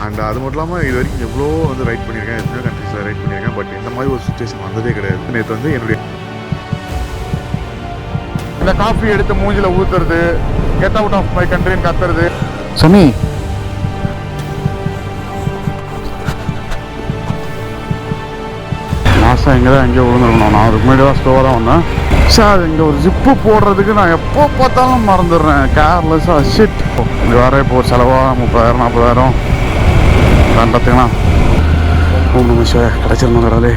And அது மட்டும் இல்லாமல் இது வரைக்கும் எவ்வளோ வந்து ரைட் பண்ணியிருக்கேன், எத்தனையோ கண்ட்ரீஸில் ரைட் பண்ணியிருக்கேன். பட் இந்த மாதிரி ஒரு சுச்சுவேஷன் வந்ததே கிடையாது. நேற்று வந்து என்னுடைய இந்த காஃபி எடுத்து மூஞ்சில் ஊற்றுறது, கெட் அவுட் ஆஃப் மை கண்ட்ரின்னு கத்துறது. சனி மாதம் இங்கே தான் எங்கேயோ விழுந்துருக்கணும். நான் அதுக்கு முன்னாடி தான் ஸ்டோவாக தான் வந்தேன். சார் இங்கே ஒரு ஜிப்பு போடுறதுக்கு நான் எப்போ பார்த்தாலும் மறந்துடுறேன். கேர்லெஸ்ஸாக ஷிட். இது வேறு இப்போ ஒரு செலவாக 30,000 40,000 பார்த்தீங்கன்னா மூணு நிமிஷம் கிடச்சிருந்தோம் கடவுளே.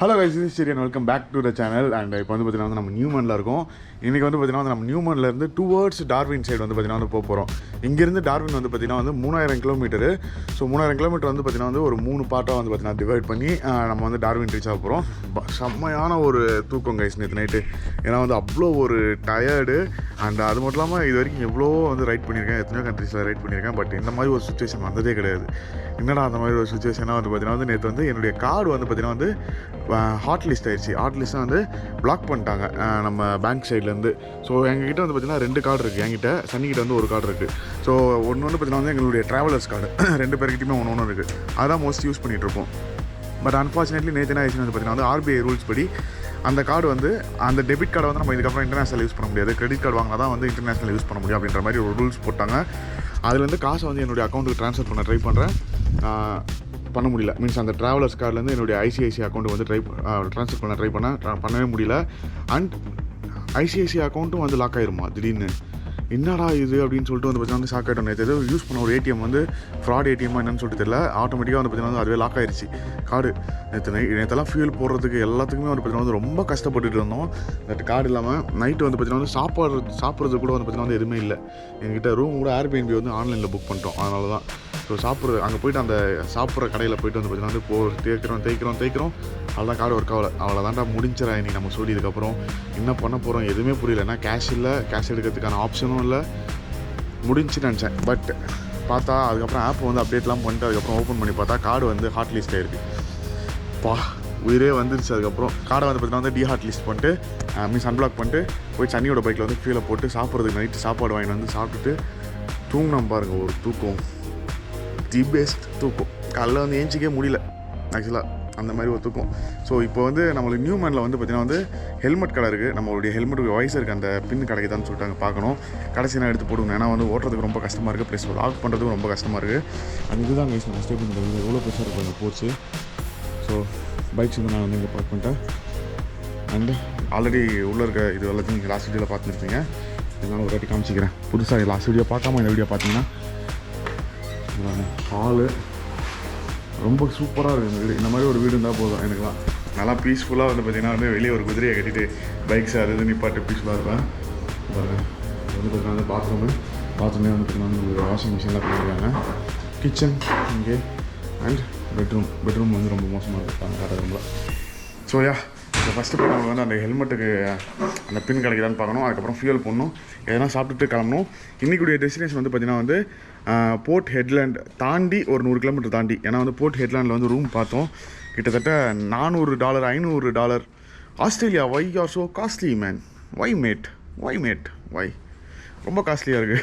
ஹலோ கைஸ், இது சரி, welcome back to the channel. And இப்போ வந்து பார்த்தீங்கன்னா நம்ம நியூமனில் இருக்கோம். இன்றைக்கி வந்து பார்த்தீங்கன்னா நம்ம நியூமன்லேருந்து டுவர்ட்ஸ் டார்வின் சைடு வந்து பார்த்தீங்கன்னா போக போகிறோம். இங்கேருந்து டார்வின் வந்து பார்த்தீங்கன்னா வந்து 3000 கிலோமீட்டரு. ஸோ 3000 கிலோமீட்டர் வந்து பார்த்தீங்கன்னா வந்து ஒரு 3 பார்ட்டாக வந்து பார்த்தீங்கன்னா டிவைட் பண்ணி நம்ம வந்து டார்வின் ரீச் ஆக போகிறோம். செம்மையான ஒரு தூக்கம் கைஸ் நேற்று நைட்டு. ஏன்னா வந்து அவ்வளோ ஒரு டயர்டு. அண்ட் அது மட்டும் இல்லாமல் இது வரைக்கும் எவ்வளோ வந்து ரைட் பண்ணியிருக்கேன், எத்தனையோ கண்ட்ரீஸில் ரைட் பண்ணியிருக்கேன். பட் இந்த மாதிரி ஒரு சுச்சுவேஷன் வந்ததே கிடையாது. என்னடா அந்த மாதிரி ஒரு சுச்சுவேஷனாக வந்து பார்த்தீங்கன்னா வந்து நேற்று வந்து என்னுடைய கார்டு வந்து பார்த்தீங்கன்னா வந்து ஹாட் லிஸ்ட் ஆயிடுச்சு. ஹாட் லிஸ்ட்டாக வந்து பிளாக் பண்ணிட்டாங்க நம்ம பேங்க் சைட்லேருந்து. ஸோ எங்ககிட்ட வந்து பார்த்தீங்கன்னா 2 கார்டு இருக்குது. என்கிட்ட சன்னிக்கிட்ட வந்து ஒரு கார்டு இருக்குது. ஸோ ஒன்று வந்து பார்த்தீங்கன்னா வந்து எங்களுடைய ட்ராவலர்ஸ் கார்டு 2 பேர்கிட்டையுமே ஒன்று இருக்குது. அதான் மோஸ்ட் யூஸ் பண்ணிகிட்ருப்போம். பட் அன்ஃபார்ச்சுனேட்லி நேற்று என்ன ஆயிடுச்சுன்னு வந்து பார்த்தீங்கன்னா வந்து ஆர்பிஐ ரூல்ஸ் படி அந்த கார்டு வந்து அந்த டெபிட் கார்டை வந்து நம்ம இதுக்கப்புறம் இன்டர்நேஷனல் யூஸ் பண்ண முடியாது. கிரெடிட் கார்டு வாங்கினா தான் வந்து இன்டர்நேஷனல் யூஸ் பண்ண முடியும் அப்படின்ற மாதிரி ஒரு ரூல்ஸ் போட்டாங்க. அதுலேருந்து காசை வந்து என்னுடைய அக்கௌண்ட்டுக்கு ட்ரான்ஸ்ஃபர் பண்ண ட்ரை பண்ணுறேன். பண்ண முடியல. மீன்ஸ் அந்த ட்ராவலர்ஸ் கார்ட்லேருந்து என்னுடைய ஐசிஐசிஐ அக்கௌண்ட்டு வந்து ட்ரான்ஸ்ஃபர் பண்ணவே முடியல. அண்ட் ஐசிஐசிஐ அக்கௌண்ட்டும் வந்து லாக் ஆகிருமா திடீர்னு. என்னடா இது அப்படின்னு சொல்லிட்டு வந்து பார்த்தீங்கன்னா வந்து ஷாக் ஆகிட்டோம். நேற்று ஏதோ யூஸ் பண்ண ஒரு ஏடிஎம் வந்து ஃப்ராட் ஏடிஎம் என்னன்னு சொல்லிட்டு தெரியல. ஆட்டோமேட்டிக்காக வந்து பார்த்தீங்கன்னா வந்து அதுவே லாக் ஆயிடுச்சு கார்டு. நேற்றெல்லாம் ஃபியூல் போடுறதுக்கு எல்லாத்துக்குமே வந்து பார்த்தீங்கன்னா வந்து ரொம்ப கஷ்டப்பட்டுட்டு இருந்தோம். பட் கார்டு இல்லாமல் நைட்டு வந்து பார்த்தீங்கன்னா வந்து சாப்பிட்றது கூட வந்து பார்த்தீங்கன்னா வந்து எதுவுமே இல்லை. எங்ககிட்ட ரூம் கூட ஏர்பிஎன்பி வந்து ஆன்லைனில் புக் பண்ணிட்டோம். அதனால தான். ஸோ அங்கே போய்ட்டு அந்த சாப்பிட்ற கடையில் போய்ட்டு வந்து பார்த்தீங்கன்னா வந்து தேய்க்கிறோம் அவ்வளோதான். கார்டு ஒர்க் ஆகலை. அவ்வளோதான்டா முடிஞ்சிடா இன்றைக்கி நம்ம சொல்லி. இதுக்கப்புறம் என்ன பண்ண போகிறோம் எதுவுமே புரியல. ஏன்னா கேஷ் இல்லை, கேஷ் எடுக்கிறதுக்கான ஆப்ஷனும் இல்லை. முடிஞ்சுன்னு நினச்சேன். பட் பார்த்தா அதுக்கப்புறம் ஆப் வந்து அப்டேட்லாம் பண்ணிட்டு அதுக்கப்புறம் ஓப்பன் பண்ணி பார்த்தா கார்டு வந்து ஹாட் லிஸ்ட் ஆகிருக்கு. உயிரே வந்துருச்சு. அதுக்கப்புறம் கார்டை வந்து பார்த்தீங்கன்னா வந்து ஹாட் லிஸ்ட் பண்ணிட்டு மீன்ஸ் அன்பிளாக் பண்ணிட்டு போய் சன்னியோட பைக்கில் வந்து கீழே போட்டு சாப்பிட்றதுக்கு நைட்டு சாப்பாடு வாங்கிட்டு வந்து சாப்பிட்டுட்டு தூங்கினா பாருங்கள். ஒரு தூக்கம் தி பெஸ்ட் தூக்கம். காலைல வந்து ஏஞ்சிக்கவே முடியல ஆக்சுவலாக, அந்த மாதிரி ஒரு தூக்கம். ஸோ இப்போ வந்து நம்மளுக்கு நியூமனில் வந்து பார்த்திங்கன்னா வந்து ஹெல்மெட் கடை இருக்குது. நம்மளுடைய ஹெல்மெட்டுக்கு வயசுக்கு அந்த பின் கிடைக்குதான்னு சொல்லிட்டு அங்கே பார்க்கணும். கடைசி நான் எடுத்து போடுவேன். ஏன்னா வந்து ஓட்டுறதுக்கு ரொம்ப கஷ்டமாக இருக்குது, ப்ளஸ் லாக் பண்ணுறதுக்கும் ரொம்ப கஷ்டமாக இருக்குது. அந்த இதுதான் கைஸ் நம்ம ஸ்டே பண்ணுறது எவ்வளோ பெருசாக இருக்கும் அந்த போச்சு. ஸோ பைக்ஸ் வந்து நான் வந்து இங்கே பார்க் பண்ணிட்டேன். அண்டு ஆல்ரெடி உள்ளே இருக்க இது எல்லாத்தையும் நீங்கள் லாஸ்ட் வீடியோவில் பார்த்துருப்பீங்க. இதனால் ஒரு வாட்டி காமிச்சிக்கிறேன். புதுசாக லாஸ்ட் வீடியோ பார்க்காம இந்த வீடியோ பார்த்தீங்கன்னா ஹாலு ரொம்ப சூப்பராக இருக்குது. இந்த வீடு இந்த மாதிரி ஒரு வீடு இருந்தால் போதும் எனக்குலாம். நல்லா பீஸ்ஃபுல்லாக வந்து பார்த்திங்கன்னா வந்து வெளியே ஒரு குதிரையை கட்டிட்டு பைக்ஸ் அது நிப்பாட்டு பீஸ்ஃபுல்லாக இருப்பேன். வந்து பார்த்திங்கன்னா வந்து பாத்ரூமே வந்து பார்த்திங்கன்னா வந்து ஒரு வாஷிங் மிஷின்லாம் பண்ணியிருக்காங்க. கிச்சன் இங்கே அண்ட் பெட்ரூம் வந்து ரொம்ப மோசமாக இருப்பாங்க காட்டுறதுல. ஸோ இப்போ ஃபஸ்ட்டு போய் நம்ம வந்து அந்த ஹெல்மெட்டுக்கு அந்த பின் கிடைக்குதான்னு பார்க்கணும். அதுக்கப்புறம் ஃபியூல் போடணும், எதனா சாப்பிட்டுட்டு கிளம்பணும். இன்றைக்குடைய டெஸ்டினேஷன் வந்து பார்த்திங்கன்னா வந்து போர்ட் ஹெட்லேண்ட் தாண்டி ஒரு 100 கிலோமீட்டர் தாண்டி. ஏன்னா வந்து போர்ட் ஹெட்லேண்டில் வந்து ரூம் பார்த்தோம். கிட்டத்தட்ட $400 $500. Australia why are so costly man. Why ரொம்ப காஸ்ட்லியாக இருக்குது.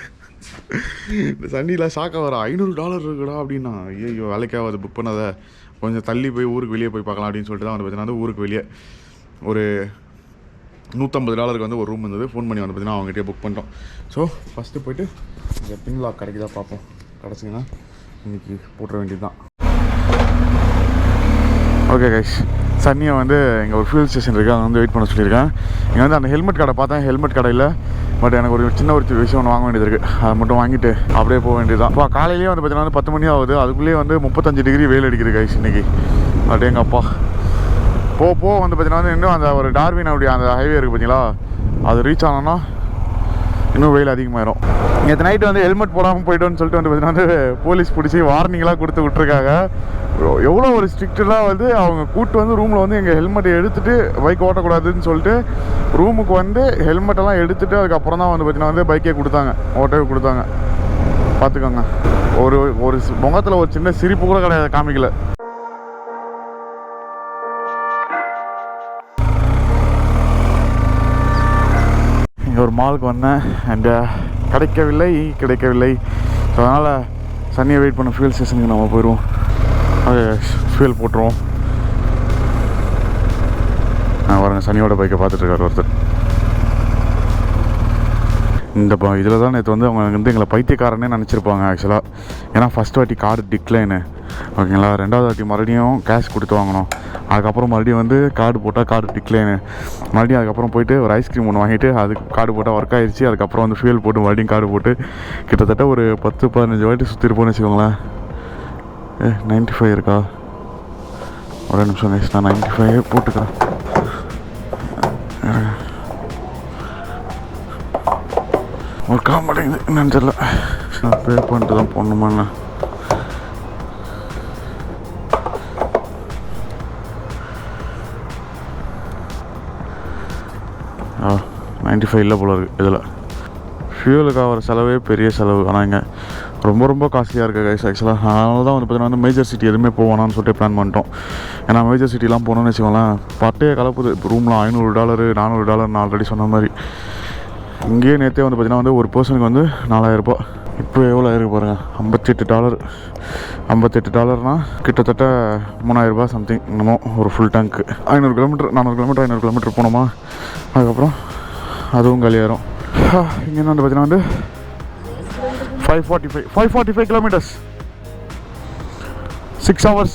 இந்த சண்டியில் ஷாக்காக வர $500 இருக்குடா அப்படின்னா. ஐயோ வேலைக்காவது புக் பண்ணதை கொஞ்சம் தள்ளி போய் ஊருக்கு வெளியே போய் பார்க்கலாம் அப்படின்னு சொல்லிட்டு தான் வந்து பார்த்தீங்கன்னா வந்து ஊருக்கு வெளியே ஒரு $150 வந்து ஒரு ரூம் இருந்தது. ஃபோன் பண்ணி வந்து பார்த்தீங்கன்னா அவங்ககிட்டயே புக் பண்ணிட்டோம். ஸோ ஃபஸ்ட்டு போய்ட்டு இந்த பின் லாக் கிடைக்குதா பார்ப்போம். கிடச்சிங்கன்னா இன்றைக்கி போட்டுற வேண்டியது தான். ஓகே கைஸ், சன்னியை வந்து இங்கே ஒரு ஃபியூல் ஸ்டேஷன் இருக்குது, அங்கே வந்து வெயிட் பண்ண சொல்லியிருக்கேன். இங்கே வந்து அந்த ஹெல்மெட் கடை பார்த்தேன். ஹெல்மெட் கடையில் பட் எனக்கு ஒரு சின்ன விஷயம் ஒன்று வாங்க வேண்டியது இருக்குது. அதை மட்டும் வாங்கிட்டு அப்படியே போக வேண்டியது தான். இப்போ காலையிலேயே வந்து பார்த்தீங்கன்னா 10 மணி ஆகுது. அதுக்குள்ளேயே வந்து 35 டிகிரி வெயில் அடிக்குது கைஸ் இன்றைக்கி. அப்படியே எங்கள் அப்பா போ வந்து பார்த்தீங்கன்னா வந்து இன்னும் அந்த ஒரு டார்வின் அப்படி அந்த ஹைவே இருக்குது பார்த்தீங்களா, அது ரீச் ஆனோன்னா இன்னும் வெயில் அதிகமாகிடும். நேற்று நைட்டு வந்து ஹெல்மெட் போடாமல் போய்ட்டோன்னு சொல்லிட்டு வந்து பார்த்தீங்கன்னா வந்து போலீஸ் பிடிச்சி வார்னிங்லாம் கொடுத்து விட்ருக்காங்க. எவ்வளோ ஒரு ஸ்ட்ரிக்டெலாம் வந்து அவங்க கூப்பிட்டு வந்து ரூமில் வந்து எங்கள் ஹெல்மெட்டை எடுத்துகிட்டு பைக் ஓட்டக்கூடாதுன்னு சொல்லிட்டு ரூமுக்கு வந்து ஹெல்மெட்டெல்லாம் எடுத்துகிட்டு அதுக்கப்புறம் தான் வந்து பார்த்தீங்கன்னா வந்து பைக்கே ஓட்டவே கொடுத்தாங்க. பார்த்துக்கோங்க, ஒரு முகத்தில் ஒரு சின்ன சிரிப்பு கூட கிடையாது, காமிக்கல. இங்கே ஒரு மாலுக்கு வந்தேன் அண்ட் கிடைக்கவில்லை. ஸோ அதனால் சன்னியை வெயிட் பண்ண ஃபியூல் ஸ்டேஷனுக்கு நம்ம போயிடுவோம். அது ஃபியூல் போட்டுருவோம். வரேங்க, சனியோட பைக்கை பார்த்துட்ருக்காரு ஒருத்தர். இந்த இதில் தான் நேற்று வந்து அவங்க வந்து எங்களை பைத்தியக்காரனே நினச்சிருப்பாங்க ஆக்சுவலாக. ஏன்னா ஃபஸ்ட் வாட்டி கார்டு டிக்ளைனு, ஓகேங்களா. ரெண்டாவது வாட்டி மறுபடியும் கேஷ் கொடுத்து வாங்கணும். அதுக்கப்புறம் மறுபடியும் வந்து கார்டு போட்டால் கார்டு டிக்ளைனு. மறுபடியும் அதுக்கப்புறம் போயிட்டு ஒரு ஐஸ்கிரீம் ஒன்று வாங்கிட்டு அதுக்கு கார்டு போட்டால் ஒர்க் ஆகிடுச்சு. அதுக்கப்புறம் வந்து ஃபியூல் போட்டு மறுபடியும் கார்டு போட்டு கிட்டத்தட்ட ஒரு 10-15 வாட்டி சுற்றிருப்போன்னு வச்சுக்கோங்களேன். 95 இருக்கா? ஒரே நிமிஷம் கைஸ், நான் 95 போட்டுக்கிறேன். ஒரு காமெடிங்குது என்னன்னு தெரியல. நான் பே பண்ணிட்டு தான் போடணுமாண்ணா. ஆ 95 இல்லை போல இருக்குது. இதில் ஃபியூலுக்கு ஆகிற செலவே பெரிய செலவு. ஆனால் இங்கே ரொம்ப காஸ்ட்லியாக இருக்குது கைஸ் ஆக்சுவலாக. அதனால தான் வந்து பார்த்தீங்கன்னா வந்து மேஜர் சிட்டி எதுவுமே போவானான்னு சொல்லிட்டு பிளான் பண்ணிட்டோம். ஏன்னா மேஜர் சிட்டிலாம் போகணுன்னு வச்சுக்கோங்களேன், பட்டையே கலப்புது. ரூம்லாம் $500 $400 நான் ஆல்ரெடி சொன்ன மாதிரி. இங்கேயே நேற்றே வந்து பார்த்தீங்கன்னா வந்து ஒரு பர்சனுக்கு வந்து $4000. இப்போ எவ்வளோ ஆயிருக்கு பாருங்கள், $58. கிட்டத்தட்ட $3000 சம்திங் என்னமோ ஒரு ஃபுல் டேங்க்கு. 500 கிலோமீட்டர் 400 கிலோமீட்டர் போனோமா, அதுக்கப்புறம் அதுவும் காலியாயிரும். இங்கே வந்து பார்த்தீங்கன்னா வந்து 545 கிலோமீட்டர்ஸ், 6 hours.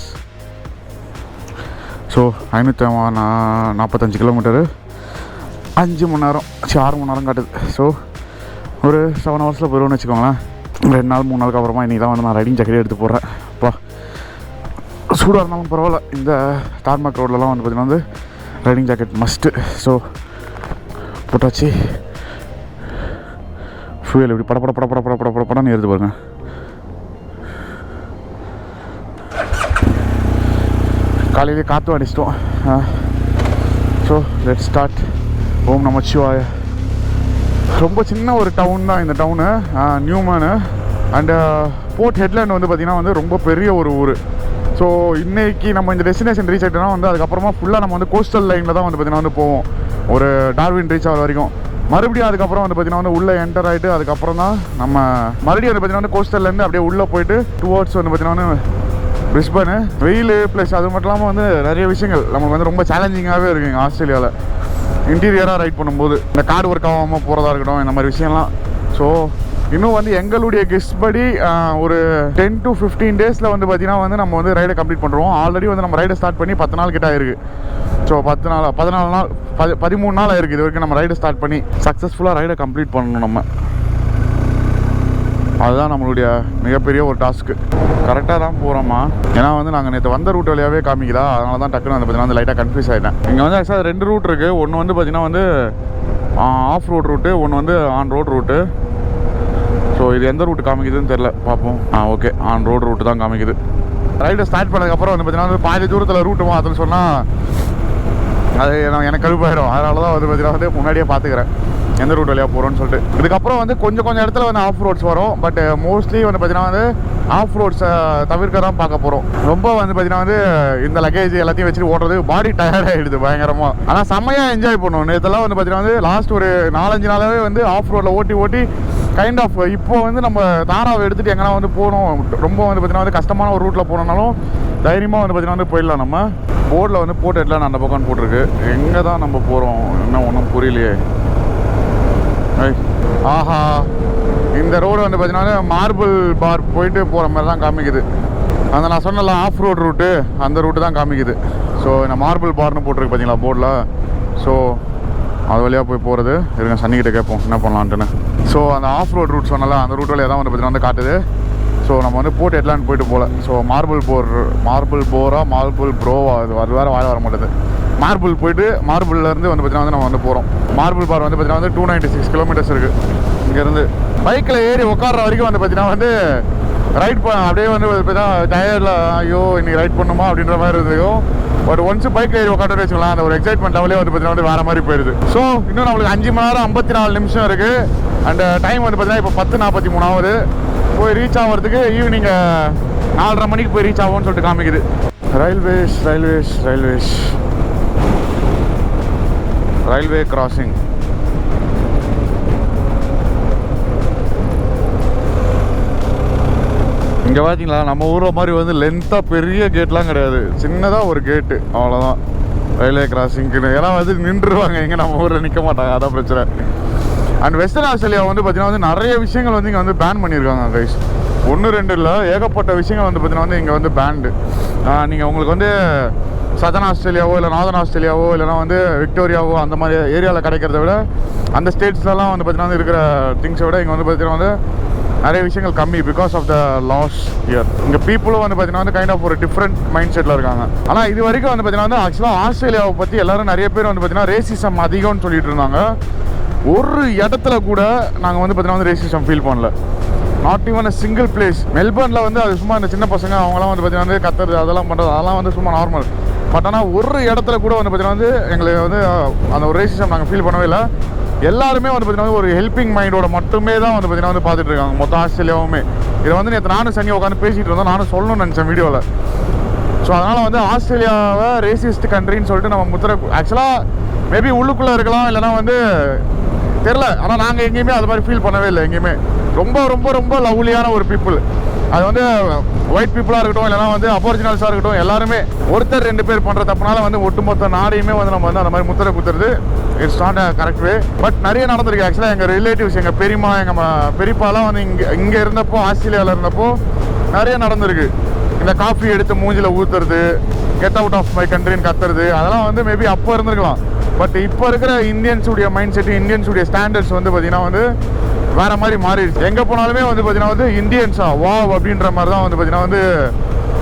ஸோ 545 கிலோமீட்டரு 5 மணி நேரம், 6 மணி நேரம் காட்டுது. ஸோ ஒரு 7 ஹவர்ஸில் போயிடுவோன்னு வச்சுக்கோங்களேன். 2 நாள் 3 நாளுக்கு அப்புறமா இன்றைக்கி தான் வந்து நான் ரைடிங் ஜாக்கெட்டே எடுத்து போடுறேன். அப்பா சூடாக இருந்தாலும் பரவாயில்ல, இந்த டார்மாக் ரோட்லலாம் வந்து பார்த்திங்கன்னா வந்து ரைடிங் ஜாக்கெட் மஸ்ட்டு. ஸோ போட்டாச்சு. ஃபியூல் எப்படி படப்படன்னு ஏறுது பாருங்க. காலையிலே காற்று அடிச்சிட்டோம். So let's start. ஓம் நமச்சிவாய. ரொம்ப சின்ன ஒரு டவுன் தான் இந்த town, Newman. And Port Hedland வந்து பார்த்திங்கன்னா வந்து ரொம்ப பெரிய ஒரு ஊர். ஸோ இன்றைக்கி நம்ம இந்த டெஸ்டினேஷன் ரீச் ஆகிட்டோம்னா வந்து அதுக்கப்புறமா ஃபுல்லாக நம்ம வந்து கோஸ்டல் லைனில் தான் வந்து பார்த்திங்கன்னா வந்து போவோம் ஒரு டார்வின் ரீச் ஆகிற வரைக்கும். மறுபடியும் அதுக்கப்புறம் வந்து பார்த்திங்கன்னா வந்து உள்ளே என்டர் ஆகிட்டு அதுக்கப்புறம் தான் நம்ம மறுபடியும் வந்து பார்த்திங்கன்னா வந்து கோஸ்டல்லேருந்து அப்படியே உள்ளே போயிட்டு டுவர்ட்ஸ் வந்து பார்த்திங்கன்னா வந்து பிரிஸ்பனு. வெயில் ப்ளஸ் அது மட்டும் இல்லாமல் வந்து நிறைய விஷயங்கள் நமக்கு வந்து ரொம்ப சேலஞ்சிங்காகவே இருக்குங்க ஆஸ்திரேலியாவில் இன்டீரியராக ரைட் பண்ணும்போது. இந்த கார்டு ஒர்க் ஆகாமல் போகிறதா இருக்கட்டும், இந்த மாதிரி விஷயம்லாம். ஸோ இன்னும் வந்து எங்களுடைய கெஸ்ட் படி ஒரு 10 to 15 டேஸில் வந்து பார்த்திங்கன்னா வந்து நம்ம வந்து ரைடை கம்ப்ளீட் பண்ணுறோம். ஆல்ரெடி வந்து நம்ம ரைடை ஸ்டார்ட் பண்ணி 10 நாள் கிட்ட ஆயிருக்கு. ஸோ 14 நாள் 13 நாள் ஆயிருக்கு இது வரைக்கும் நம்ம ரைடை ஸ்டார்ட் பண்ணி. சக்ஸஸ்ஃபுல்லாக ரைடை கம்ப்ளீட் பண்ணணும் நம்ம. அதுதான் நம்மளுடைய மிகப்பெரிய ஒரு டாஸ்க்கு. கரெக்டாக தான் போகிறோமா, ஏன்னா வந்து நாங்கள் நேற்று வந்த ரூட் வழியாகவே காமிக்குதா, அதனால தான் டக்குன்னு வந்து பார்த்தீங்கன்னா வந்து லைட்டாக கன்ஃபியூஸ் ஆகிட்டேன். இங்கே வந்து ஆக்சுவலாக 2 ரூட் இருக்குது. ஒன்று வந்து பார்த்திங்கன்னா வந்து ஆஃப் ரோட் ரூட்டு, ஒன்று வந்து ஆன் ரோட் ரூட்டு. ஸோ இது எந்த ரூட்டு காமிக்குதுன்னு தெரில, பார்ப்போம். ஓகே, ஆன் ரோட் ரூட்டு தான் காமிக்குது. ரைடை ஸ்டார்ட் பண்ணதுக்கப்புறம் வந்து பார்த்திங்கன்னா வந்து பாதி தூரத்தில் ரூட்டு மாற்றுன்னு சொன்னால் அது எனக்கு கழுப்பாயிடும். அதனால தான் வந்து பார்த்திங்கன்னா வந்து முன்னாடியே பார்த்துக்கிறேன் எந்த ரூட் வழியாக போகிறோன்னு சொல்லிட்டு. இதுக்கப்புறம் வந்து கொஞ்சம் இடத்துல வந்து ஆஃப் ரோட்ஸ் வரும். பட் மோஸ்ட்லி வந்து பார்த்திங்கன்னா வந்து ஆஃப் ரோட்ஸை தவிர்க்க தான் பார்க்க போகிறோம். ரொம்ப வந்து பார்த்திங்கன்னா வந்து இந்த லக்கேஜ் எல்லாத்தையும் வச்சுட்டு ஓடுறது பாடி டயர்ட் ஆகிடுது பயங்கரமாக. ஆனால் செம்மையாக என்ஜாய் பண்ணுவோம். நேற்றுலாம் வந்து பார்த்திங்கன்னா வந்து லாஸ்ட் ஒரு 4-5 நாளாகவே வந்து ஆஃப் ரோட்டில் ஓட்டி கைண்ட் ஆஃப் இப்போ வந்து நம்ம தாராவை எடுத்துகிட்டு எங்கன்னா வந்து போகணும், ரொம்ப வந்து பார்த்திங்கன்னா வந்து கஷ்டமான ஒரு ரூட்டில் போனோம்னாலும் தைரியமாக வந்து பார்த்திங்கன்னா வந்து போயிடலாம். நம்ம போர்டில் வந்து போட்டு எட்லாம் அந்த பக்கம்னு போட்டிருக்கு. எங்கே தான் நம்ம போகிறோம் இன்னும் ஒன்றும் புரியலையே. ஆஹா, இந்த ரோடு வந்து பார்த்தீங்கன்னா மார்பிள் பார் போயிட்டு போகிற மாதிரி தான் காமிக்குது. அந்த நான் சொன்னல ஆஃப் ரோட் ரூட்டு, அந்த ரூட்டு தான் காமிக்குது. ஸோ இந்த மார்பிள் பார்னு போட்டிருக்கு பார்த்தீங்களா போர்டில். ஸோ அது வழியாக போய் போகிறது. இருங்க சன்னிக்கிட்ட கேட்போம் என்ன பண்ணலான்ட்டுன்னு. ஸோ அந்த ஆஃப் ரோட் ரூட் சொன்னால அந்த ரூட் வழியாக தான் வந்து பார்த்தீங்கன்னா வந்து காட்டுது. ஸோ நம்ம வந்து போர்ட் ஹெட்லேண்ட் போயிட்டு போகல. ஸோ மார்பிள் ப்ரோவா அது வேறு வாழ வர மாட்டேது. மார்பிள் போயிட்டு மார்பிள்லேருந்து வந்து பார்த்தீங்கன்னா வந்து நம்ம வந்து போகிறோம். மார்பிள் பார் வந்து பார்த்தீங்கன்னா வந்து 296 கிலோமீட்டர்ஸ் இருக்குது இங்கேருந்து. பைக்கில் ஏறி உட்கார்ற வரைக்கும் வந்து பார்த்தீங்கன்னா வந்து ரைட் அப்படியே வந்து பார்த்தீங்கன்னா டயரில் ஐயோ இன்றைக்கி ரைட் பண்ணுமா அப்படின்ற மாதிரி இருந்ததும். பட் ஒன்ஸ் பைக்கில் ஏறி உட்காந்து வச்சுக்கலாம், அந்த ஒரு எக்ஸைட்மெண்ட் லெவலே வந்து பார்த்தீங்கன்னா வந்து வேறு மாதிரி போயிடுது. ஸோ இன்னும் நம்மளுக்கு 5 மணி நேரம் 54 நிமிஷம் இருக்குது. அண்ட் டைம் வந்து பார்த்தீங்கன்னா இப்போ 10:43 ஆகுது. போய் ரீச் ஆகிறதுக்கு ஈவினிங் 4:30 மணிக்கு போய் ரீச் ஆகும்னு சொல்லிட்டு காமிக்குது. Railway crossing. இங்கே பார்த்தீங்களா நம்ம ஊரில் மாதிரி வந்து லென்த்தாக பெரிய கேட்லாம் கிடையாது, சின்னதாக ஒரு கேட்டு அவ்வளோதான். ரயில்வே கிராசிங்க்குன்னு எல்லாம் வந்து நின்றுருவாங்க, எங்கே நம்ம ஊரில் நிற்க மாட்டாங்க, அதான் பிரச்சனை. அண்ட் வெஸ்டர்ன் ஆஸ்திரேலியா வந்து பார்த்தீங்கன்னா வந்து நிறைய விஷயங்கள் வந்து இங்கே வந்து பேன் பண்ணியிருக்காங்க கைஸ். 1-2 இல்லை, ஏகப்பட்ட விஷயங்கள் வந்து பார்த்தீங்கன்னா வந்து இங்கே வந்து பேண்டு. நீங்கள் உங்களுக்கு வந்து சதர்ன் ஆஸ்திரேலியாவோ இல்லை நார்தர்ன் ஆஸ்திரேலியாவோ இல்லைனா வந்து விக்டோரியாவோ அந்த மாதிரி ஏரியாவில் கிடைக்கிறத விட அந்த ஸ்டேட்ஸ்லாம் வந்து பார்த்தீங்கன்னா வந்து இருக்கிற திங்ஸை விட இங்கே வந்து பார்த்தீங்கன்னா வந்து நிறைய விஷயங்கள் கம்மி because of the loss here. இங்கே பீப்புளும் வந்து பார்த்தீங்கன்னா வந்து கைண்ட் ஆஃப் ஒரு டிஃப்ரெண்ட் மைண்ட் செட்டில் இருக்காங்க. ஆனால் இது வரைக்கும் வந்து பார்த்தீங்கன்னா வந்து ஆக்சுவலாக ஆஸ்திரேலியாவை பற்றி எல்லாரும் நிறைய பேர் வந்து பார்த்தீங்கன்னா ரேசிசம் அதிகம்னு சொல்லிட்டு இருந்தாங்க. ஒரு இடத்துல கூட நாங்கள் வந்து பார்த்தீங்கன்னா வந்து ரேசிசம் ஃபீல் பண்ணல. Not even a single place. மெல்பர்னில் வந்து அது சும்மா இந்த சின்ன பசங்க அவங்களாம் வந்து பார்த்தீங்கன்னா வந்து கத்துறது அதெல்லாம் பண்ணுறது அதெல்லாம் வந்து சும்மா நார்மல். பட் ஆனால் ஒரு இடத்துல கூட வந்து பார்த்தீங்கன்னா வந்து எங்களுக்கு வந்து அந்த ஒரு ரேசிசம் நாங்கள் ஃபீல் பண்ணவே இல்லை. எல்லாருமே வந்து பார்த்தீங்கன்னா ஒரு ஹெல்பிங் மைண்டோட மட்டுமே தான் வந்து பார்த்தீங்கன்னா வந்து பார்த்துட்டு இருக்காங்க மொத்தம் ஆஸ்திரேலியாவுமே. இதை வந்து நேற்று நானும் சனியை உட்காந்து பேசிகிட்டு இருந்தோம், நானும் சொல்லணும்னு நினச்சேன் வீடியோவில். ஸோ அதனால் வந்து ஆஸ்திரேலியாவை ரேசிஸ்ட் கண்ட்ரின்னு சொல்லிட்டு நம்ம முத்திரை ஆக்சுவலாக மேபி உள்ளுக்குள்ளே இருக்கலாம், இல்லைனா வந்து தெரில. ஆனால் நாங்கள் எங்கேயுமே அது மாதிரி ஃபீல் பண்ணவே இல்லை. எங்கேயுமே ரொம்ப ரொம்ப ரொம்ப லவ்லியான ஒரு பீப்புள். அது வந்து ஒயிட் பீப்புளாக இருக்கட்டும், இல்லைனா வந்து அபோரிஜினல்ஸாக இருக்கட்டும், எல்லாருமே ஒருத்தர் 2 பேர் பண்ணுற தப்புனால வந்து ஒட்டுமொத்த நாடையுமே வந்து நம்ம வந்து அந்த மாதிரி முத்திரை குத்துறது it's not a correct way. But நிறைய நடந்திருக்கு ஆக்சுவலாக. எங்கள் ரிலேட்டிவ்ஸ், எங்கள் பெரியம்மா, எங்கள் பெரியப்பாலாம் வந்து இங்கே இருந்தப்போ, ஆஸ்திரேலியாவில் இருந்தப்போ நிறைய நடந்திருக்கு. இந்த காஃபி எடுத்து மூஞ்சில் ஊற்றுறது, கெட் அவுட் ஆஃப் மை கண்ட்ரின்னு கத்துறது, அதெல்லாம் வந்து மேபி அப்போ இருந்திருக்கலாம். பட் இப்போ இருக்கிற இந்தியன்ஸுடைய மைண்ட் செட்டு, இந்தியன்ஸுடைய ஸ்டாண்டர்ட்ஸ் வந்து பார்த்தீங்கன்னா வந்து வேறு மாதிரி மாறிடுச்சு. எங்கே போனாலுமே வந்து பார்த்தீங்கன்னா வந்து இந்தியன்ஸா வாவ் அப்படின்ற மாதிரி தான் வந்து பார்த்தீங்கன்னா வந்து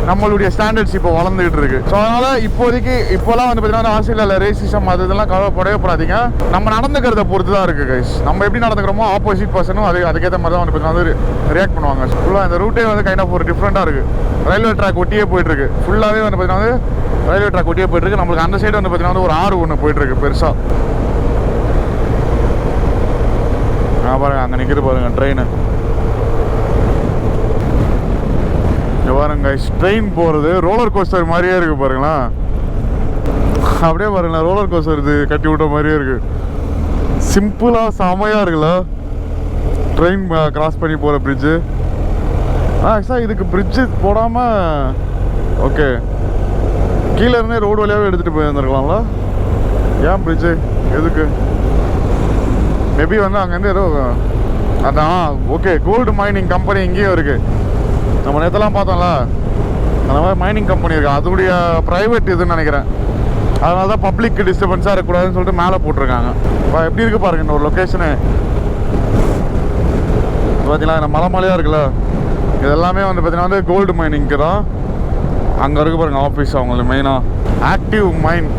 நம்மளுடைய ஸ்டாண்டர்ட்ஸ் இப்போ வளர்ந்துகிட்டு இருக்கு. ஸோ அதனால் இப்போலாம் வந்து பார்த்தீங்கன்னா ஆஸ்திரேலியாவில் ரேசிசம் அது இதெல்லாம் கவலைப்படவே படாதீங்க. நம்ம நடந்துக்கிறத பொறுத்து தான் இருக்குது கைஸ். நம்ம எப்படி நடந்துக்கிறோமோ ஆப்போசிட் பர்சனும் அதுக்கேற்ற மாதிரி தான் வந்து பார்த்தீங்கன்னா வந்து ரியாக்ட் பண்ணுவாங்க. ஃபுல்லாக இந்த ரூட்டே வந்து கைண்ட் ஆஃப் ஒரு டிஃப்ரெண்ட்டாக இருக்குது. ரயில்வே ட்ராக் ஒட்டியே போயிட்டுருக்கு. ஃபுல்லாகவே வந்து பார்த்தீங்கன்னா வந்து ரயில்வே ட்ராக் ஒட்டியே போயிட்டுருக்கு. நம்மளுக்கு அந்த சைடு வந்து பார்த்தீங்கன்னா வந்து ஒரு ஆறு ஒன்று போயிட்டுருக்கு பெருசாக. பாருங்க அங்கே நிற்கிது பாருங்க ட்ரெயின். பாருங்க ட்ரெயின் போகிறது ரோலர் கோஸ்டர் மாதிரியே இருக்குது பாருங்களா. அப்படியே பாருங்களேன் ரோலர் கோஸ்டர் இது கட்டி விட்ட மாதிரியே இருக்குது. சிம்பிளாக செமையாக இருக்குல்ல ட்ரெயின் கிராஸ் பண்ணி போகிற பிரிட்ஜு. ஆக்சுவலாக இதுக்கு பிரிட்ஜு போடாமல் ஓகே கீழே இருந்தே ரோடு வழியாகவே எடுத்துகிட்டு போயிருந்துருக்கலாம்ல. ஏன் பிரிட்ஜு எதுக்கு? மேபி வந்து அங்கேருந்து ஏதோ அதான் ஓகே கோல்டு மைனிங் கம்பெனி இங்கேயும் இருக்குது. நம்ம நேரத்தெல்லாம் பார்த்தோம்ல அந்த மாதிரி மைனிங் கம்பெனி இருக்குது. அதோடைய ப்ரைவேட் இதுன்னு நினைக்கிறேன். அதனால தான் பப்ளிக் டிஸ்டர்பன்ஸாக இருக்கக்கூடாதுன்னு சொல்லிட்டு மேலே போட்டிருக்காங்க. இப்போ எப்படி இருக்குது பாருங்க இந்த ஒரு லொக்கேஷனு. பார்த்தீங்களா இந்த மலையாக இருக்குல்ல, இது எல்லாமே வந்து பார்த்தீங்கன்னா வந்து கோல்டு மைனிங்க்கு தான். அங்கே இருக்கு பாருங்க ஆஃபீஸ் அவங்களுக்கு மெயினாக ஆக்டிவ் மைன்.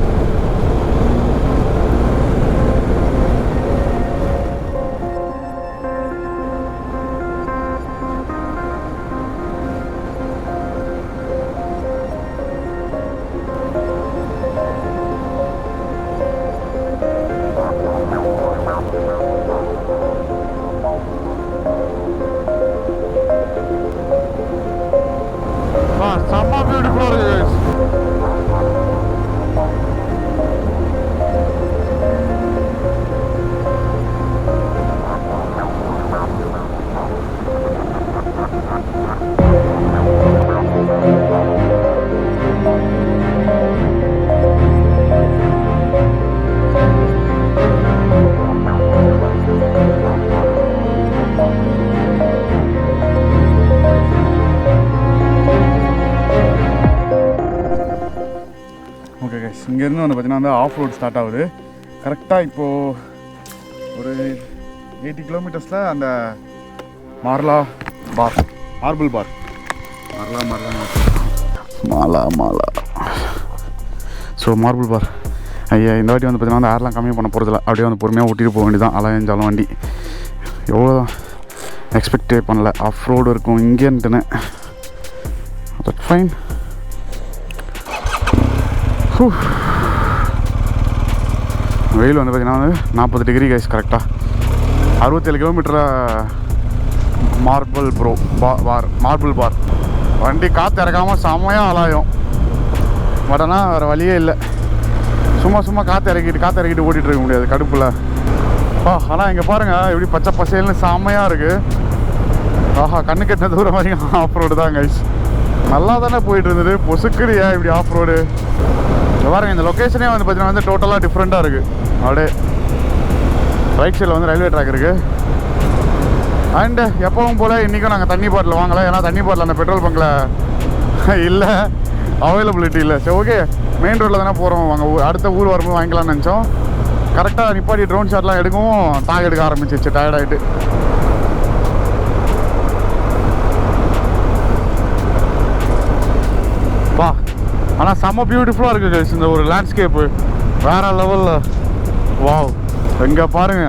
செம்ம பியூட்டிஃபுல்லாக இருக்குது. இங்கேருந்து வந்து பார்த்தீங்கன்னா வந்து ஆஃப் ரோட் ஸ்டார்ட் ஆகுது. கரெக்டாக இப்போது ஒரு 80 கிலோமீட்டர்ஸில் அந்த மார்பிள் பார் மாலா ஸோ மார்பிள் பார். ஐயா இந்த வாட்டி வந்து பார்த்தீங்கன்னா வந்து ஏர்லாம் கம்மி பண்ண போகிறதில்ல. அப்படியே வந்து பொறுமையாக ஓட்டிகிட்டு போக வேண்டியதான். அலைஞ்சாலும் வண்டி எவ்வளோதான் எக்ஸ்பெக்டே பண்ணல ஆஃப் ரோடு இருக்கும் இங்கேன்ட்டுன்னு. That fine. வெயில் வந்து பார்த்தீங்கன்னா வந்து 40 டிகிரி கைஸ். கரெக்டாக 67 கிலோமீட்டரில் மார்பிள் பார் வண்டி காற்று இறக்காமல் செம்மையாக அலாயும். பட் ஆனால் வேறு வழியே இல்லை. சும்மா காற்று இறக்கிட்டு ஓட்டிகிட்டு இருக்க முடியாது கடுப்பில். ஆனால் இங்கே பாருங்கள் எப்படி பச்சை பசேல்னு செம்மையாக இருக்குது. ஆஹா, கண்ணு கெட்ட தூரம் வரைக்கும் ஆஃப் ரோடு தான் கைஸ். நல்லா தானே போயிட்டு இருந்தது, பொசுக்குறியா இப்படி ஆஃப் ரோடு. பாருங்க, இந்த லொக்கேஷனே வந்து பார்த்தீங்கன்னா வந்து டோட்டலாக டிஃப்ரெண்ட்டாக இருக்குது. அப்படியே ரைட் சைடில் வந்து ரயில்வே ட்ராக் இருக்குது. அண்டு எப்பவும் போல் இன்றைக்கும் நாங்கள் தண்ணி பாட்டில் வாங்கலை, ஏன்னா தண்ணி பாட்டில் அந்த பெட்ரோல் பங்கில் இல்லை, அவைலபிலிட்டி இல்லை. சரி, ஓகே, மெயின் ரோட்டில் தானே போகிறோம், வாங்க அடுத்த ஊர் வரும்போது வாங்கிக்கலாம்னு நினச்சோம். கரெக்டாக நிப்பாட்டி ட்ரோன் ஷாட்லாம் எடுக்கவும் தாங்க எடுக்க ஆரம்பிச்சிச்சு, டயர்டாகிட்டு. பா, ஆனால் செம்ம பியூட்டிஃபுல்லாக இருக்குது கைஸ் இந்த ஒரு லேண்ட்ஸ்கேப்பு, வேறு லெவலில். வாவ், எங்கே பாருங்க,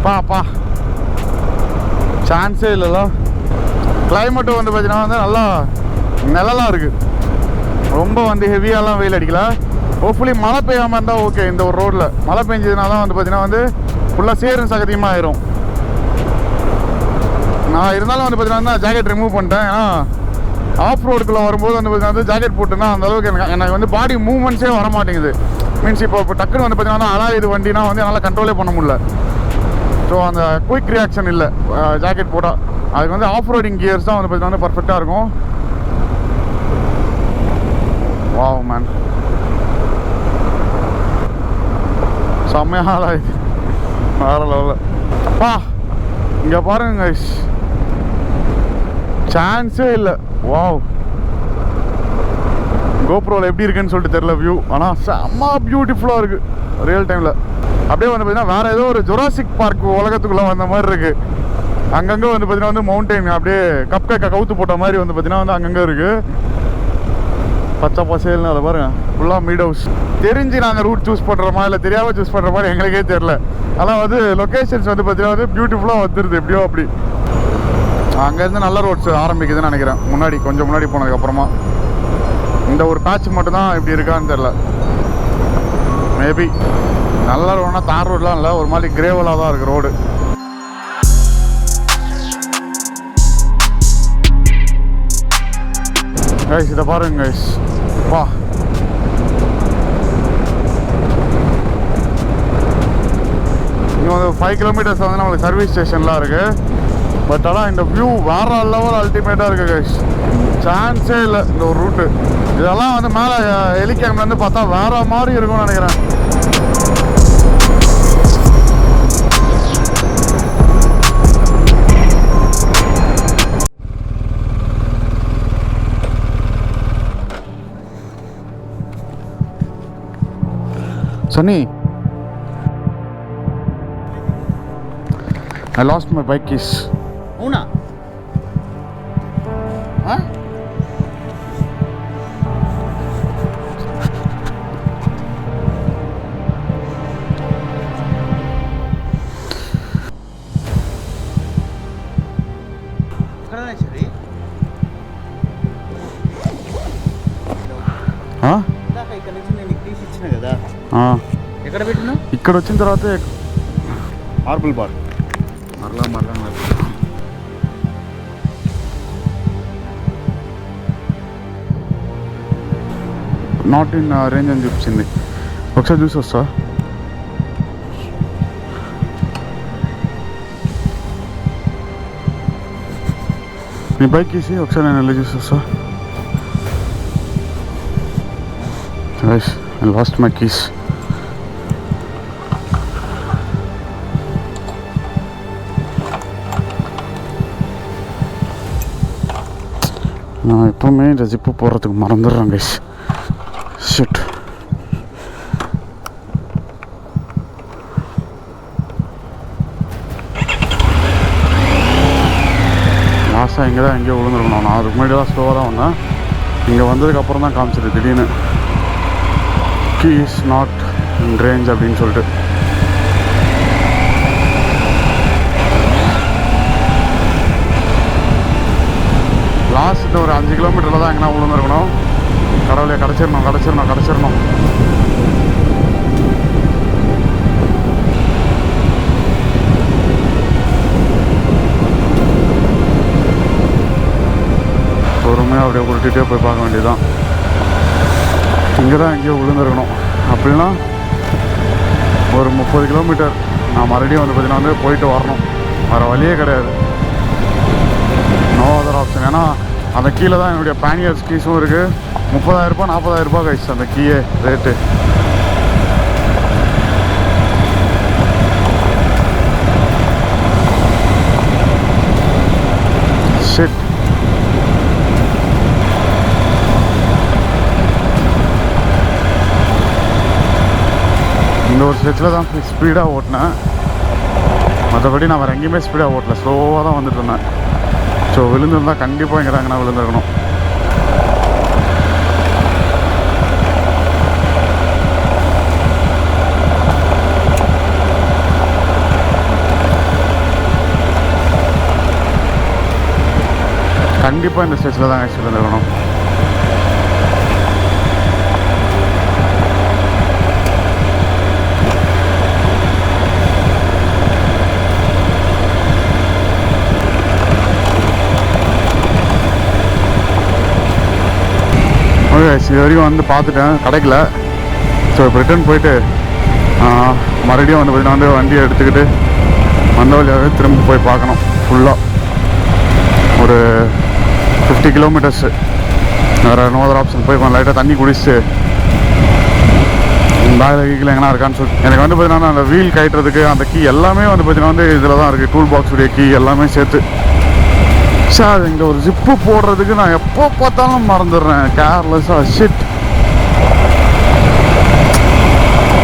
பா சான்ஸே இல்லைல்ல. கிளைமேட்டும் வந்து பார்த்தீங்கன்னா வந்து நல்லா நிழலாக இருக்குது, ரொம்ப வந்து ஹெவியாலாம் வெயில் அடிக்கல. ஹோப்ஃபுல்லி மழை பெய்யாமல் இருந்தால் ஓகே. இந்த ஒரு ரோட்டில் மழை பெஞ்சதுனால தான் வந்து பார்த்தீங்கன்னா வந்து ஃபுல்லாக சேரும் சகதியமாக ஆயிரும். நான் இருந்தாலும் வந்து பார்த்தீங்கன்னா ஜாக்கெட் ரிமூவ் பண்ணிட்டேன், ஏன்னா ஆஃப் ரோடுக்குள்ளே வரும்போது வந்து பார்த்தீங்கன்னா ஜாக்கெட் போட்டுன்னா அந்தளவுக்கு எனக்கு வந்து பாடி மூவ்மெண்ட்ஸே வர மாட்டேங்குது. மீன்ஸ் இப்போ டக்குன்னு வந்து பார்த்தீங்கன்னா அலா இது வண்டினா வந்து என்னால் கண்ட்ரோலே பண்ண முடியல. ஸோ அந்த குயிக் ரியாக்ஷன் இல்லை ஜாக்கெட் போட்டால். அதுக்கு வந்து ஆஃப் ரோடிங் கியர்ஸ் தான் வந்து பார்த்தீங்கன்னா பர்ஃபெக்டாக இருக்கும். வாவ் மேன், செம்மையாக இது வேறு லெவலில். அப்பா, இங்கே பாருங்க கைஸ், சான்ஸே இல்லை. வாவ், கோப்ரோவில் எப்படி இருக்குன்னு சொல்லிட்டு தெரில வியூ, ஆனால் செம்ம பியூட்டிஃபுல்லாக இருக்குது ரியல் டைமில். அப்படியே வந்து பார்த்தீங்கன்னா வேறு ஏதோ ஒரு ஜுராசிக் பார்க் உலகத்துக்குள்ளே வந்த மாதிரி இருக்குது. அங்கங்கே வந்து பார்த்தீங்கன்னா வந்து மவுண்டைன் அப்படியே கவுத்து போட்ட மாதிரி வந்து பார்த்தீங்கன்னா வந்து அங்கங்கே இருக்குது. பச்சை பசேல்னு அதை பாருங்க, ஃபுல்லாக மீட் ஹவுஸ். தெரிஞ்சு நாங்கள் ரூட் சூஸ் பண்ணுறோமா இல்லை தெரியாமல் சூஸ் பண்ணுற மாதிரி எங்களுக்கே தெரில. ஆனால் வந்து லொக்கேஷன்ஸ் வந்து பார்த்தீங்கன்னா வந்து பியூட்டிஃபுல்லாக வந்துடுது எப்படியோ அப்படி. அங்கேருந்து நல்ல ரோட்ஸ் ஆரம்பிக்குதுன்னு நினைக்கிறேன், முன்னாடி கொஞ்சம் முன்னாடி போனதுக்கப்புறமா. இந்த ஒரு பேட்ச் மட்டும்தான் இப்படி இருக்கான்னு தெரில. மேபி நல்ல ரோடுனா தார் ரோட்லாம் இல்லை, ஒரு மாதிரி கிரேவலாக தான் இருக்குது ரோடு. கைஸ் இதை பாருங்க கைஸ், வா, இங்கே வந்து 5 கிலோமீட்டர்ஸ் வந்து நம்மளுக்கு சர்வீஸ் ஸ்டேஷன்லாம் இருக்குது. பட் ஆனால் இந்த வியூ வேறு லெவல் அல்டிமேட்டாக இருக்குது கைஸ், சான்ஸே இல்லை. இந்த ஒரு ரூட்டு இதெல்லாம் வந்து மேலே ஹெலிகாப்டர்லேருந்து பார்த்தா வேறு மாதிரி இருக்கும்னு நினைக்கிறேன். Sunny, I lost my bike keys. Una? Huh? ఎక్కడ పెట్టినా? ఇక్కడ వచ్చిన తర్వాత మార్బుల్ బార్ మరలా నాట్ ఇన్ రేంజ్ అని చూపించింది. ఒకసారి చూసి వస్తా. నీ బైక్ తీసి ఒకసారి నేను వెళ్ళి చూసి వస్తా. I lost my keys. நான் எப்போவுமே இந்த ஜிப்பு போடுறதுக்கு மறந்துடுறேன் கைஸ். ஷிட். லாஸ்ட்டாக இங்கே தான் எங்கேயோ விழுந்துருக்கணும். நான் அதுக்கு முன்னாடி தான் ஸ்லோவாக தான் வந்தேன். இங்கே வந்ததுக்கப்புறம் தான் காமிச்சிருக்கு திடீர்னு key is not in range அப்படின்னு சொல்லிட்டு. லாஸ்ட் ஒரு 5 கிலோமீட்டரில் தான் எங்கன்னா விழுந்துருக்கணும். கடவுளே, கிடச்சிடணும். பொறுமையாக அப்படியே உருட்டிகிட்டே போய் பார்க்க வேண்டியதுதான். இங்கே தான் எங்கேயோ விழுந்துருக்கணும். அப்படின்னா ஒரு 30 கிலோமீட்டர் நான் மறுபடியும் வந்து பார்த்தீங்கன்னா வந்து போயிட்டு வரணும். வேறு வழியே கிடையாது. No other option. ஏன்னா அந்த கீழே தான் என்னுடைய பேனியர்ஸ் கீஸும் இருக்குது. 30,000 40,000 கைஸ் அந்த கீயே ரேட்டு. ஷிட். இந்த ஒரு ஸ்ட்ரெச்சில் தான் ஸ்பீடாக ஓட்டினேன். மற்றபடி நான் வேறு எங்கேயுமே ஸ்பீடாக ஓட்டல, ஸ்லோவாக தான் வந்துட்டு இருந்தேன். ஸோ விழுந்துருந்தால் கண்டிப்பாக இங்கே தாங்க நான் விழுந்துருக்கணும். கண்டிப்பாக இந்த ஸ்டேஜில் தான் ஆக்சுவலி விழுந்துருக்கணும். இது வரைக்கும் வந்து பார்த்துட்டேன், கிடைக்கல. ஸோ இப்போ ரிட்டர்ன் போயிட்டு மறுபடியும் வந்து பார்த்தீங்கன்னா வந்து வண்டியை எடுத்துக்கிட்டு வந்த வழியாகவே திரும்ப போய் பார்க்கணும். ஃபுல்லாக ஒரு 50 கிலோமீட்டர்ஸு. வேறு நோ அதர் ஆப்ஷன் போய் லைட்டாக தண்ணி குடிச்சிட்டு பேக்கில் கீழே எங்கன்னா இருக்கான்னு சொல்லிட்டு எனக்கு வந்து பார்த்தீங்கன்னா அந்த வீல் கட்டுறதுக்கு அந்த கீ எல்லாமே வந்து பார்த்தீங்கன்னா வந்து இதில் தான் இருக்குது. டூல் பாக்ஸுடைய கீ எல்லாமே சேர்த்து. சார் இங்கே ஒரு ஜிப்பு போடுறதுக்கு நான் எப்போ பார்த்தாலும் மறந்துடுறேன், கேர்லெஸ்ஸாக. ஷிட்.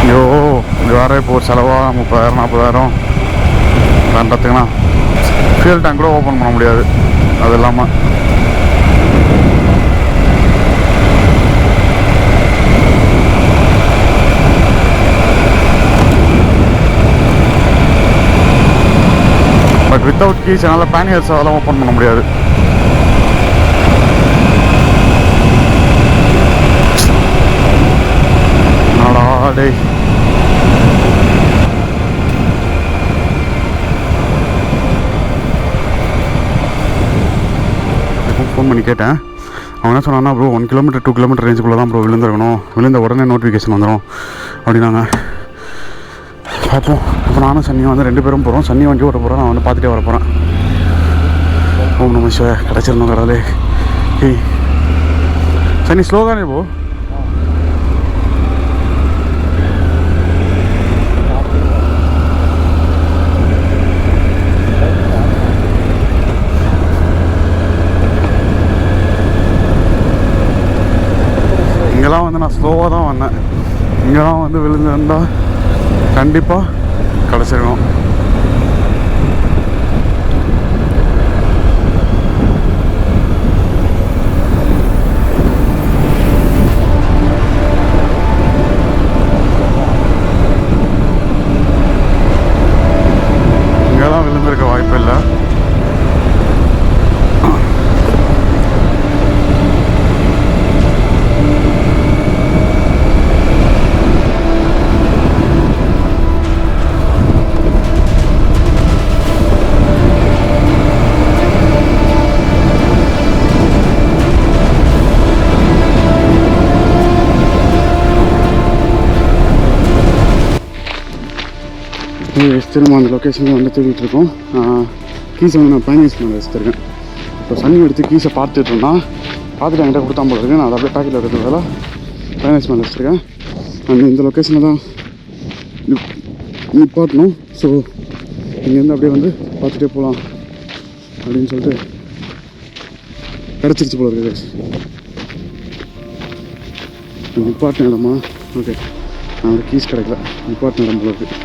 ஐயோ, இது வேறு இப்போ ஒரு செலவாக 30,000 40,000 பண்ணுறதுக்குண்ணா ஃபியூல் டேங்க் கூட ஓப்பன் பண்ண முடியாது. அது இல்லாமல் பட் வித்தவுட் கீஸ் என்னால் பேனியர்ஸ் அதெல்லாம் ஓப்பன் பண்ண முடியாது. டே ஃபோன் பண்ணி கேட்டேன். அவன் என்ன சொன்னான்னா, ப்ரோ 1 கிலோமீட்டர் 2 கிலோமீட்டர் ரேஞ்சுக்குள்ளே தான் ப்ரோ விழுந்துருக்கணும், விழுந்த உடனே நோட்டிஃபிகேஷன் வந்துடும் அப்படின்னாங்க. பார்ப்போம். இப்போ நானும் சன்னியும் வந்து 2 பேரும் போகிறோம். சன்னி வண்டி ஓட்ட போகிறோம், நான் வந்து பார்த்துட்டே வர போகிறேன். ஓ நம்ம கிடச்சிருந்தோம் கடவுளே. ஏய் சன்னி ஸ்லோ தானே போ. இங்கெல்லாம் வந்து நான் ஸ்லோவாக தான் வந்தேன். இங்கெல்லாம் வந்து விழுந்துருந்தால் கண்டிப்பாக கிடச்சிருக்கணும். இங்கெல்லாம் விழுந்திருக்க வாய்ப்பு இல்லை. திரும்ப அந்த லொக்கேஷனில் வந்து தேடிட்டு இருக்கோம். கீஸை வந்து நான் பேனியர்ஸ் மேலே வச்சுருக்கேன். இப்போ சன்னி எடுத்து கீஸை பார்த்துட்டு இருந்தான். பார்த்துட்டு என்கிட்ட கொடுத்தா போல இருக்கு. நான் அதை அப்படியே பேக்கெட்டில் இருக்கிறதால பேனியர்ஸ் மேலே வச்சுருக்கேன். அந்த இந்த லொக்கேஷனில் தான் நிப்பாட்டணும். ஸோ இங்கேருந்து அப்படியே வந்து பார்த்துட்டே போகலாம் அப்படின்னு சொல்லிட்டு கிடச்சிருச்சு போல இருக்குது. நிப்பாட்டின இடமா? ஓகே, நான் ஒரு கீஸ் கிடைக்கல. நிப்பாட்டின இடம் போல இருக்குது.